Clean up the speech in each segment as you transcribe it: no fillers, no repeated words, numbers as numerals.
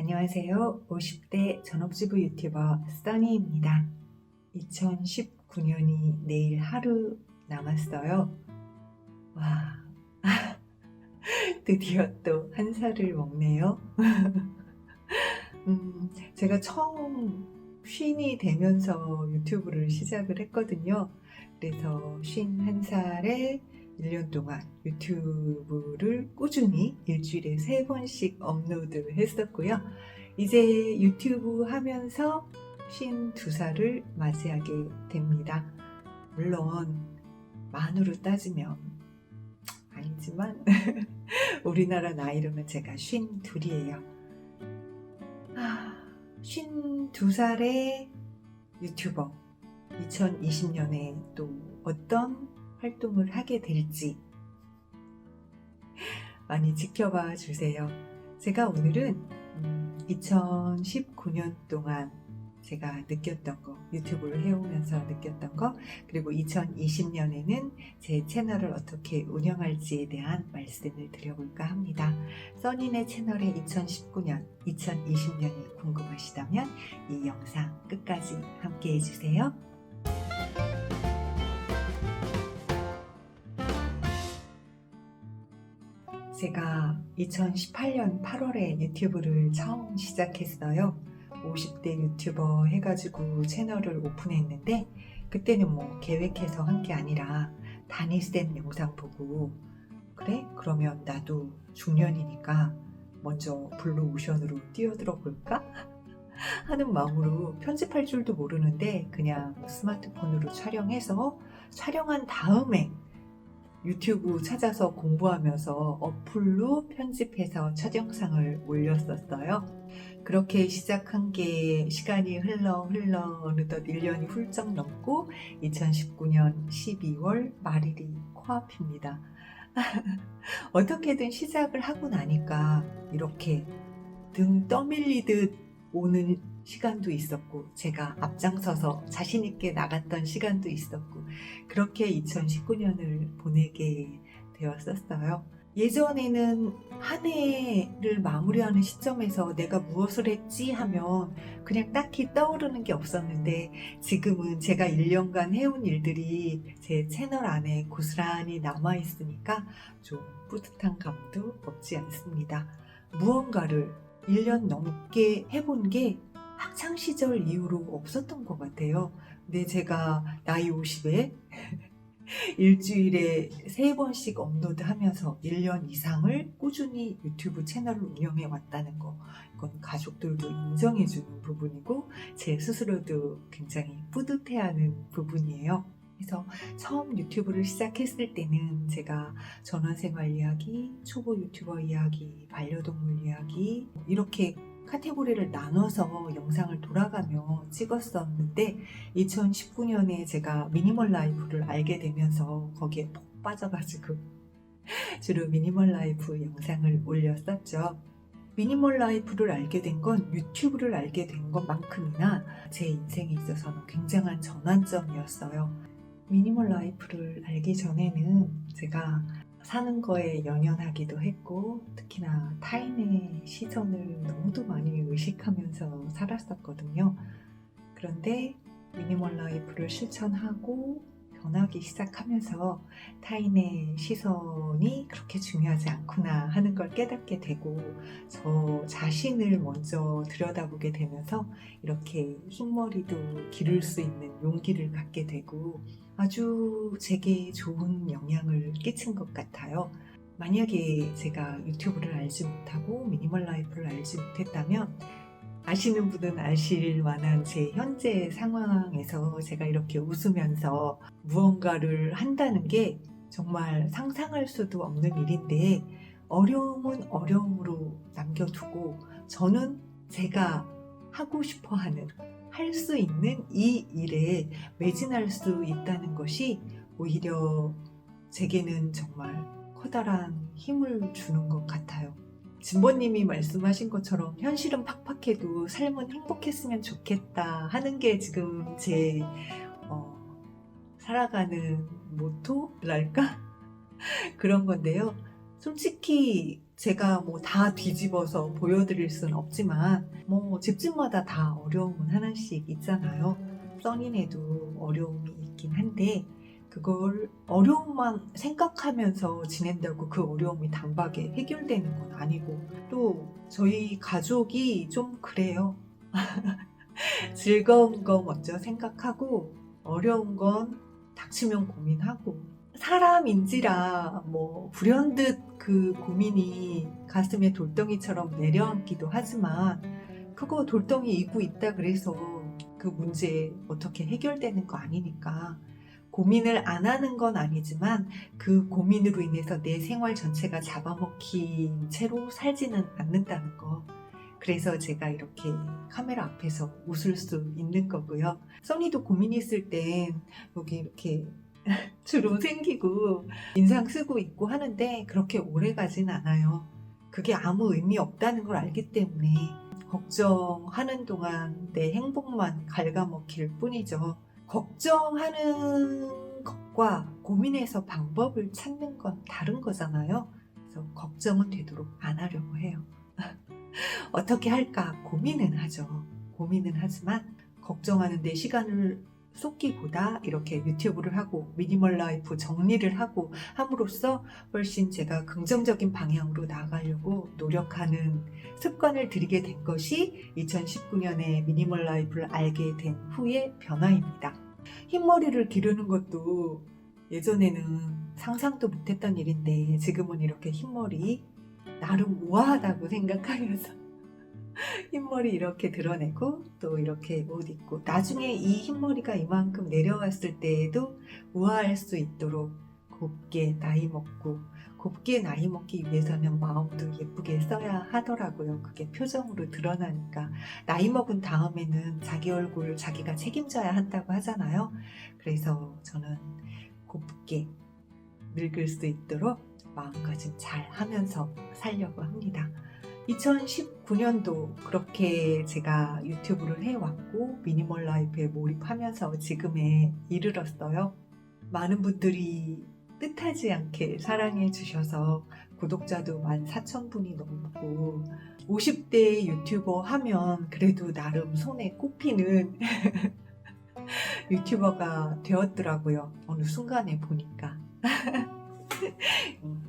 안녕하세요. 50대 전업주부 유튜버 써니입니다. 2019년이 내일 하루 남았어요. 와, 드디어 또 한 살을 먹네요. 제가 처음 쉰이 되면서 유튜브를 시작을 했거든요. 그래서 51살에 1년 동안 유튜브를 꾸준히 일주일에 3번씩 업로드 했었고요. 이제 유튜브 하면서 52살을 맞이하게 됩니다. 물론 만으로 따지면 아니지만 우리나라 나이로는 제가 52이에요. 52살의 유튜버 2020년에 또 어떤 활동을 하게 될지 많이 지켜봐 주세요. 제가 오늘은 2019년 동안 제가 느꼈던 거, 유튜브를 해오면서 느꼈던 거, 그리고 2020년에는 제 채널을 어떻게 운영할지에 대한 말씀을 드려볼까 합니다. 써니네 채널의 2019년, 2020년이 궁금하시다면 이 영상 끝까지 함께 해주세요. 제가 2018년 8월에 유튜브를 처음 시작했어요. 50대 유튜버 해가지고 채널을 오픈했는데 그때는 뭐 계획해서 한 게 아니라 다니쌤 영상 보고 그래? 그러면 나도 중년이니까 먼저 블루오션으로 뛰어들어 볼까? 하는 마음으로 편집할 줄도 모르는데 그냥 스마트폰으로 촬영해서 촬영한 다음에 유튜브 찾아서 공부하면서 어플로 편집해서 첫 영상을 올렸었어요. 그렇게 시작한 게 시간이 흘러 어느덧 1년이 훌쩍 넘고 2019년 12월 말일이 코앞입니다. 어떻게든 시작을 하고 나니까 이렇게 등 떠밀리듯 오는 시간도 있었고 제가 앞장서서 자신있게 나갔던 시간도 있었고 그렇게 2019년을 보내게 되었었어요. 예전에는 한 해를 마무리하는 시점에서 내가 무엇을 했지 하면 그냥 딱히 떠오르는 게 없었는데 지금은 제가 1년간 해온 일들이 제 채널 안에 고스란히 남아있으니까 좀 뿌듯한 감도 없지 않습니다. 무언가를 1년 넘게 해본 게 학창시절 이후로 없었던 것 같아요. 근데 제가 나이 50에 일주일에 3번씩 업로드하면서 1년 이상을 꾸준히 유튜브 채널을 운영해 왔다는 거, 이건 가족들도 인정해주는 부분이고 제 스스로도 굉장히 뿌듯해하는 부분이에요. 그래서 처음 유튜브를 시작했을 때는 제가 전원생활 이야기, 초보 유튜버 이야기, 반려동물 이야기 이렇게 카테고리를 나눠서 영상을 돌아가며 찍었었는데 2019년에 제가 미니멀 라이프를 알게 되면서 거기에 푹 빠져가지고 주로 미니멀 라이프 영상을 올렸었죠. 미니멀 라이프를 알게 된 건 유튜브를 알게 된 것만큼이나 제 인생에 있어서는 굉장한 전환점이었어요. 미니멀 라이프를 알기 전에는 제가 사는 거에 연연하기도 했고 특히나 타인의 시선을 너무도 많이 의식하면서 살았었거든요. 그런데 미니멀 라이프를 실천하고 변하기 시작하면서 타인의 시선이 그렇게 중요하지 않구나 하는 걸 깨닫게 되고 저 자신을 먼저 들여다보게 되면서 이렇게 흰머리도 기를 수 있는 용기를 갖게 되고 아주 제게 좋은 영향을 끼친 것 같아요. 만약에 제가 유튜브를 알지 못하고 미니멀 라이프를 알지 못했다면 아시는 분은 아실 만한 제 현재 상황에서 제가 이렇게 웃으면서 무언가를 한다는 게 정말 상상할 수도 없는 일인데 어려움은 어려움으로 남겨두고 저는 제가 하고 싶어 하는 할 수 있는 이 일에 매진할 수 있다는 것이 오히려 제게는 정말 커다란 힘을 주는 것 같아요. 진보님이 말씀하신 것처럼 현실은 팍팍해도 삶은 행복했으면 좋겠다 하는 게 지금 제 살아가는 모토랄까? 그런 건데요. 솔직히 제가 뭐 다 뒤집어서 보여드릴 수는 없지만 뭐 집집마다 다 어려움은 하나씩 있잖아요. 써니네도 어려움이 있긴 한데 그걸 어려움만 생각하면서 지낸다고 그 어려움이 단박에 해결되는 건 아니고 또 저희 가족이 좀 그래요. 즐거운 거 먼저 생각하고 어려운 건 닥치면 고민하고 사람인지라 뭐 불현듯 그 고민이 가슴에 돌덩이처럼 내려앉기도 하지만 그거 돌덩이 이고 있다 그래서 그 문제 어떻게 해결되는 거 아니니까 고민을 안 하는 건 아니지만 그 고민으로 인해서 내 생활 전체가 잡아먹힌 채로 살지는 않는다는 거. 그래서 제가 이렇게 카메라 앞에서 웃을 수 있는 거고요. 써니도 고민 있을 땐 여기 이렇게 주름 생기고 인상 쓰고 있고 하는데 그렇게 오래 가진 않아요. 그게 아무 의미 없다는 걸 알기 때문에 걱정하는 동안 내 행복만 갉아먹힐 뿐이죠. 걱정하는 것과 고민해서 방법을 찾는 건 다른 거잖아요. 그래서 걱정은 되도록 안 하려고 해요. 어떻게 할까 고민은 하죠. 고민은 하지만 걱정하는데 시간을 쏟기보다 이렇게 유튜브를 하고 미니멀 라이프 정리를 하고 함으로써 훨씬 제가 긍정적인 방향으로 나아가려고 노력하는 습관을 들이게 된 것이 2019년에 미니멀 라이프를 알게 된 후의 변화입니다. 흰머리를 기르는 것도 예전에는 상상도 못했던 일인데 지금은 이렇게 흰머리 나름 우아하다고 생각하면서 흰머리 이렇게 드러내고 또 이렇게 옷 입고 나중에 이 흰머리가 이만큼 내려왔을 때에도 우아할 수 있도록 곱게 나이 먹고 곱게 나이 먹기 위해서는 마음도 예쁘게 써야 하더라고요. 그게 표정으로 드러나니까 나이 먹은 다음에는 자기 얼굴 자기가 책임져야 한다고 하잖아요. 그래서 저는 곱게 늙을 수 있도록 마음가짐 잘 하면서 살려고 합니다. 2019년도 그렇게 제가 유튜브를 해왔고 미니멀 라이프에 몰입하면서 지금에 이르렀어요. 많은 분들이 뜻하지 않게 사랑해 주셔서 구독자도 14,000분이 넘고 50대 유튜버 하면 그래도 나름 손에 꼽히는 유튜버가 되었더라고요. 어느 순간에 보니까.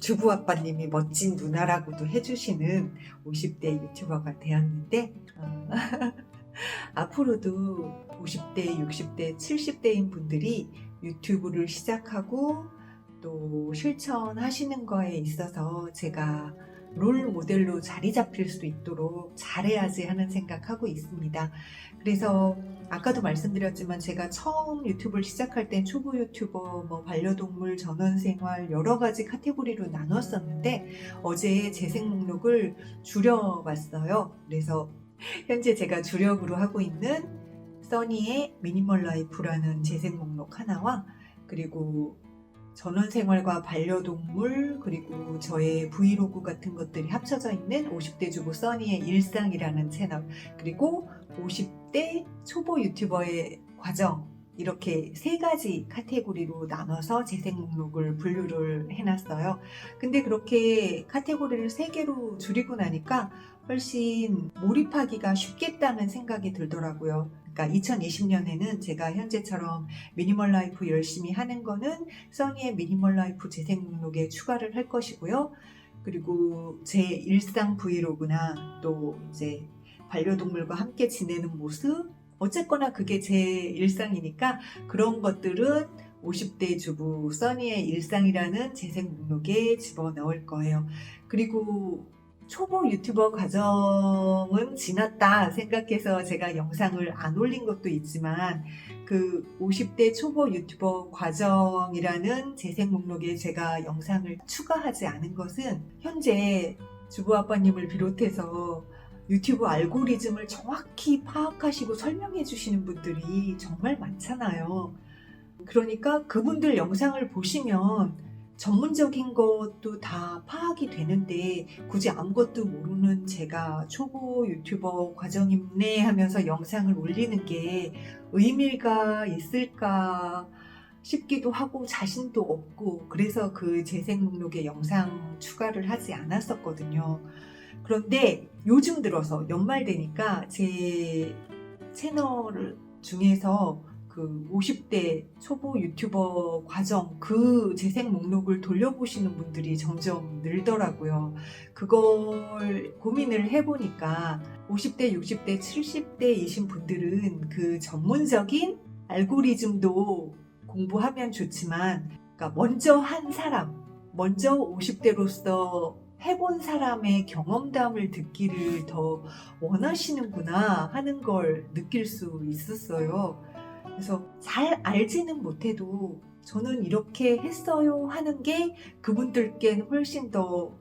주부 아빠님이 멋진 누나라고도 해주시는 50대 유튜버가 되었는데 앞으로도 50대, 60대, 70대인 분들이 유튜브를 시작하고 또 실천하시는 거에 있어서 제가 롤 모델로 자리 잡힐 수 있도록 잘해야지 하는 생각하고 있습니다. 그래서 아까도 말씀드렸지만 제가 처음 유튜브를 시작할 땐 초보 유튜버, 뭐 반려동물, 전원생활 여러 가지 카테고리로 나눴었는데 어제 재생 목록을 줄여봤어요. 그래서 현재 제가 주력으로 하고 있는 써니의 미니멀 라이프라는 재생 목록 하나와 그리고 전원생활과 반려동물 그리고 저의 브이로그 같은 것들이 합쳐져 있는 50대 주부 써니의 일상이라는 채널 그리고 50대 초보 유튜버의 과정 이렇게 세 가지 카테고리로 나눠서 재생 목록을 분류를 해놨어요. 근데 그렇게 카테고리를 세 개로 줄이고 나니까 훨씬 몰입하기가 쉽겠다는 생각이 들더라고요. 그러니까 2020년에는 제가 현재처럼 미니멀 라이프 열심히 하는 거는 써니의 미니멀 라이프 재생 목록에 추가를 할 것이고요. 그리고 제 일상 브이로그나 또 이제 반려동물과 함께 지내는 모습 어쨌거나 그게 제 일상이니까 그런 것들은 50대 주부 써니의 일상이라는 재생 목록에 집어넣을 거예요. 그리고 초보 유튜버 과정은 지났다 생각해서 제가 영상을 안 올린 것도 있지만 그 50대 초보 유튜버 과정이라는 재생 목록에 제가 영상을 추가하지 않은 것은 현재 주부 아빠님을 비롯해서 유튜브 알고리즘을 정확히 파악하시고 설명해 주시는 분들이 정말 많잖아요. 그러니까 그분들 영상을 보시면 전문적인 것도 다 파악이 되는데 굳이 아무것도 모르는 제가 초보 유튜버 과정이네 하면서 영상을 올리는 게 의미가 있을까 싶기도 하고 자신도 없고 그래서 그 재생 목록에 영상 추가를 하지 않았었거든요. 그런데 요즘 들어서 연말 되니까 제 채널 중에서 그 50대 초보 유튜버 과정 그 재생 목록을 돌려보시는 분들이 점점 늘더라고요. 그걸 고민을 해보니까 50대, 60대, 70대이신 분들은 그 전문적인 알고리즘도 공부하면 좋지만 그러니까 먼저 한 사람, 먼저 50대로서 해본 사람의 경험담을 듣기를 더 원하시는구나 하는 걸 느낄 수 있었어요. 그래서 잘 알지는 못해도 저는 이렇게 했어요 하는 게 그분들께는 훨씬 더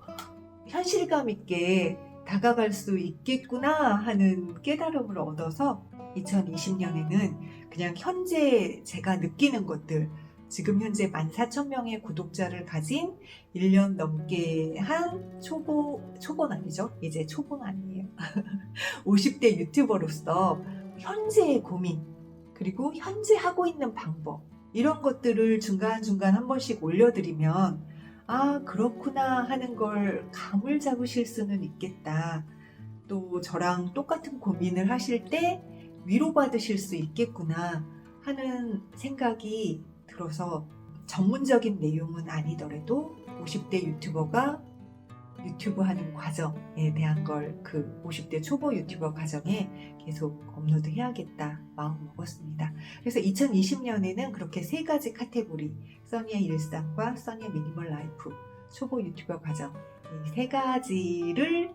현실감 있게 다가갈 수 있겠구나 하는 깨달음을 얻어서 2020년에는 그냥 현재 제가 느끼는 것들, 지금 현재 14,000명의 구독자를 가진 1년 넘게 한 초보는 아니죠. 이제 초보는 아니에요. 50대 유튜버로서 현재의 고민, 그리고 현재 하고 있는 방법, 이런 것들을 중간중간 한 번씩 올려드리면 아, 그렇구나 하는 걸 감을 잡으실 수는 있겠다. 또 저랑 똑같은 고민을 하실 때 위로받으실 수 있겠구나 하는 생각이 들어서 전문적인 내용은 아니더라도 50대 유튜버가 유튜브 하는 과정에 대한 걸 그 50대 초보 유튜버 과정에 계속 업로드 해야겠다 마음 먹었습니다. 그래서 2020년에는 그렇게 세 가지 카테고리, 써니의 일상과 써니의 미니멀 라이프, 초보 유튜버 과정 이 세 가지를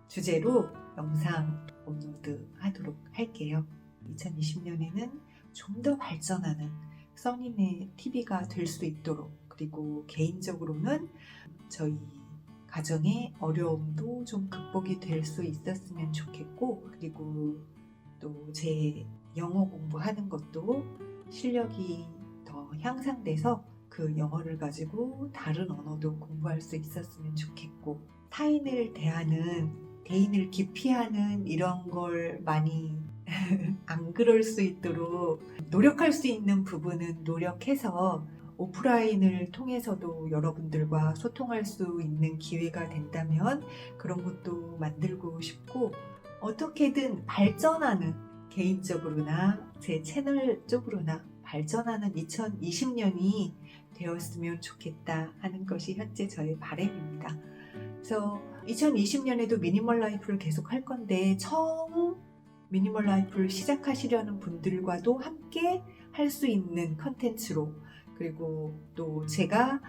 주제로 영상 업로드 하도록 할게요. 2020년에는 좀 더 발전하는 써니의 TV가 될 수 있도록, 그리고 개인적으로는 저희 가정의 어려움도 좀 극복이 될 수 있었으면 좋겠고, 그리고 또 제 영어 공부하는 것도 실력이 더 향상돼서 그 영어를 가지고 다른 언어도 공부할 수 있었으면 좋겠고, 타인을 대하는, 대인을 기피하는 이런 걸 많이 안 그럴 수 있도록 노력할 수 있는 부분은 노력해서 오프라인을 통해서도 여러분들과 소통할 수 있는 기회가 된다면 그런 것도 만들고 싶고, 어떻게든 발전하는, 개인적으로나 제 채널 쪽으로나 발전하는 2020년이 되었으면 좋겠다 하는 것이 현재 저의 바람입니다. 그래서 2020년에도 미니멀 라이프를 계속 할 건데, 처음 미니멀 라이프를 시작하시려는 분들과도 함께 할 수 있는 컨텐츠로, 그리고 또 제가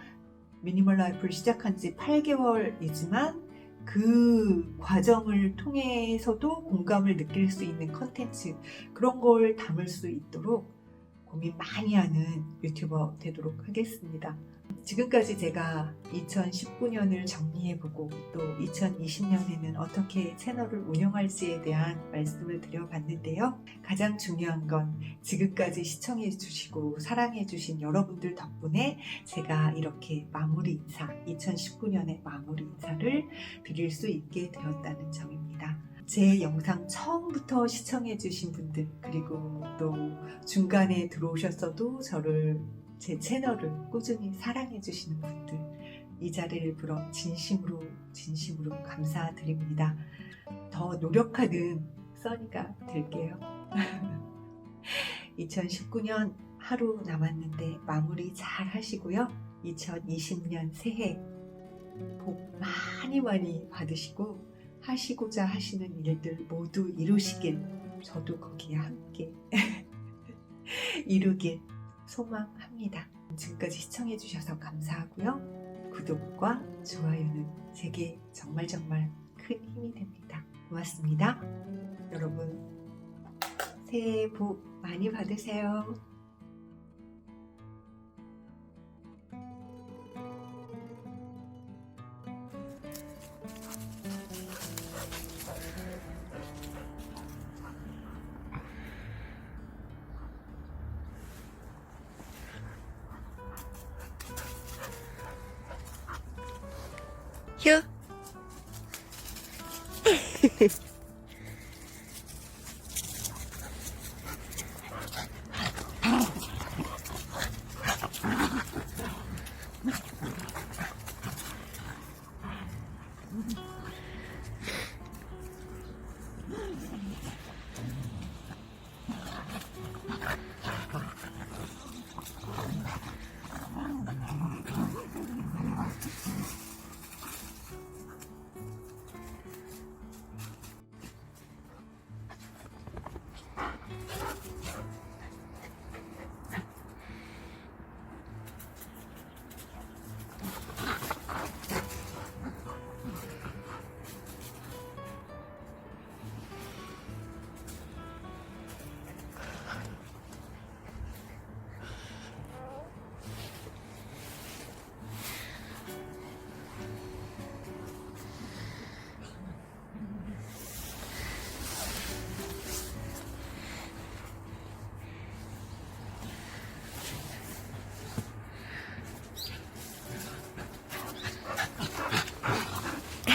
미니멀 라이프를 시작한 지 8개월이지만 그 과정을 통해서도 공감을 느낄 수 있는 컨텐츠, 그런 걸 담을 수 있도록 고민 많이 하는 유튜버 되도록 하겠습니다. 지금까지 제가 2019년을 정리해보고 또 2020년에는 어떻게 채널을 운영할지에 대한 말씀을 드려봤는데요. 가장 중요한 건 지금까지 시청해주시고 사랑해주신 여러분들 덕분에 제가 이렇게 마무리 인사, 2019년의 마무리 인사를 드릴 수 있게 되었다는 점입니다. 제 영상 처음부터 시청해주신 분들, 그리고 또 중간에 들어오셨어도 저를, 제 채널을 꾸준히 사랑해주시는 분들, 이 자리를 빌어 진심으로 감사드립니다. 더 노력하는 써니가 될게요. 2019년 하루 남았는데 마무리 잘 하시고요. 2020년 새해 복 많이 받으시고 하시고자 하시는 일들 모두 이루시길, 저도 거기에 함께 이루길 소망합니다. 지금까지 시청해주셔서 감사하고요. 구독과 좋아요는 제게 정말 큰 힘이 됩니다. 고맙습니다. 여러분, 새해 복 많이 받으세요. 휴.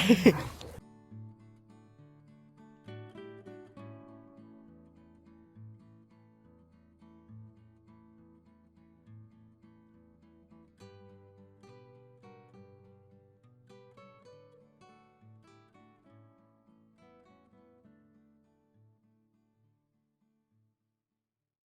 헤헤